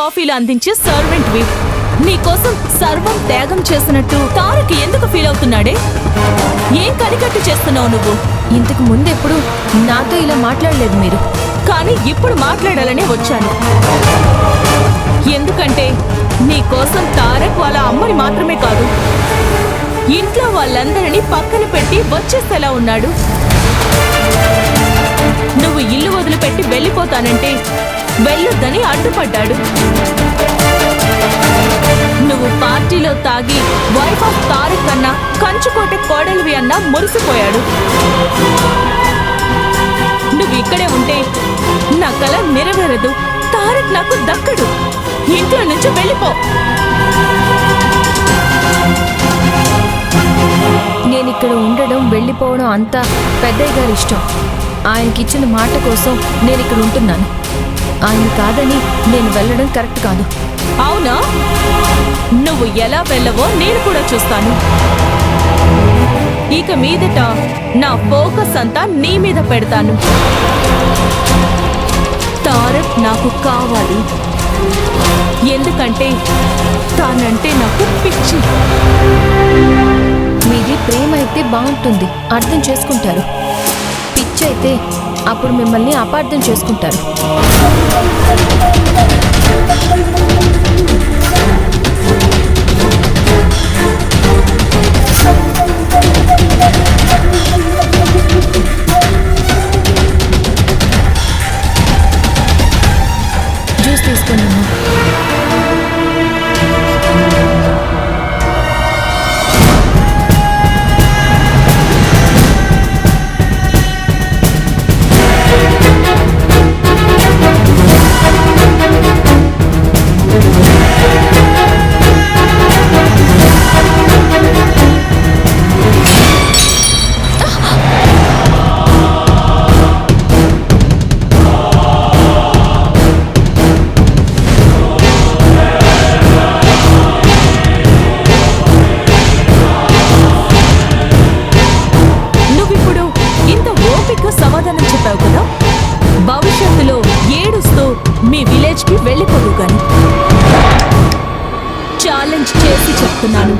కాఫీలు అందించే సర్వెంట్వి. నీకోసం సర్వం త్యాగం చేసినట్టు తారక్ ఎందుకు ఫీల్ అవుతున్నాడే? ఏం కనికట్టు చేస్తున్నావు నువ్వు? ఇంతకు ముందెప్పుడు నాతో ఇలా మాట్లాడలేదు మీరు. కానీ ఇప్పుడు మాట్లాడాలనే వచ్చాను. ఎందుకంటే నీకోసం తారక్ వాళ్ళ అమ్మని మాత్రమే కాదు, ఇంట్లో వాళ్ళందరినీ పక్కన పెట్టి వచ్చేసేలా ఉన్నాడు. నువ్వు ఇల్లు వదిలిపెట్టి వెళ్ళిపోతానంటే వెళ్ళొద్దని అడ్డుపడ్డాడు. నువ్వు పార్టీలో తాగి వైఫ్ ఆఫ్ తారక్ అన్నా కంచుకోట కోడలివి అన్నా మురిసిపోయాడు. నువ్వు ఇక్కడే ఉంటే నా కల నెరవేరదు. తారక్ నాకు దక్కడు. ఇంట్లో నుంచి వెళ్ళిపో. నేనిక్కడ ఉండడం వెళ్ళిపోవడం అంతా పెద్దయ్య గారి ఇష్టం. ఆయనకిచ్చిన మాట కోసం నేనిక్కడ ఉంటున్నాను. ఆయన కాదని నేను వెళ్ళడం కరెక్ట్ కాదు. అవునా? నువ్వు ఎలా వెళ్ళవో నేను కూడా చూస్తాను. ఇక మీదట నా ఫోకస్ అంతా నీ మీద పెడతాను. తారక్ నాకు కావాలి. ఎందుకంటే తానంటే నాకు పిచ్చి. మీది ప్రేమ అయితే బాగుంటుంది, అర్థం చేసుకుంటారు. పిచ్చి అయితే అప్పుడు మిమ్మల్ని అపార్థం చేసుకుంటారు. జ్యూస్ తీసుకున్నాను. సమాధానం చెప్పావు కదా, భవిష్యత్తులో ఏడుస్తూ మీ విలేజ్ కి వెళ్ళిపోదు గాని. ఛాలెంజ్ చేసి చెప్తున్నాను,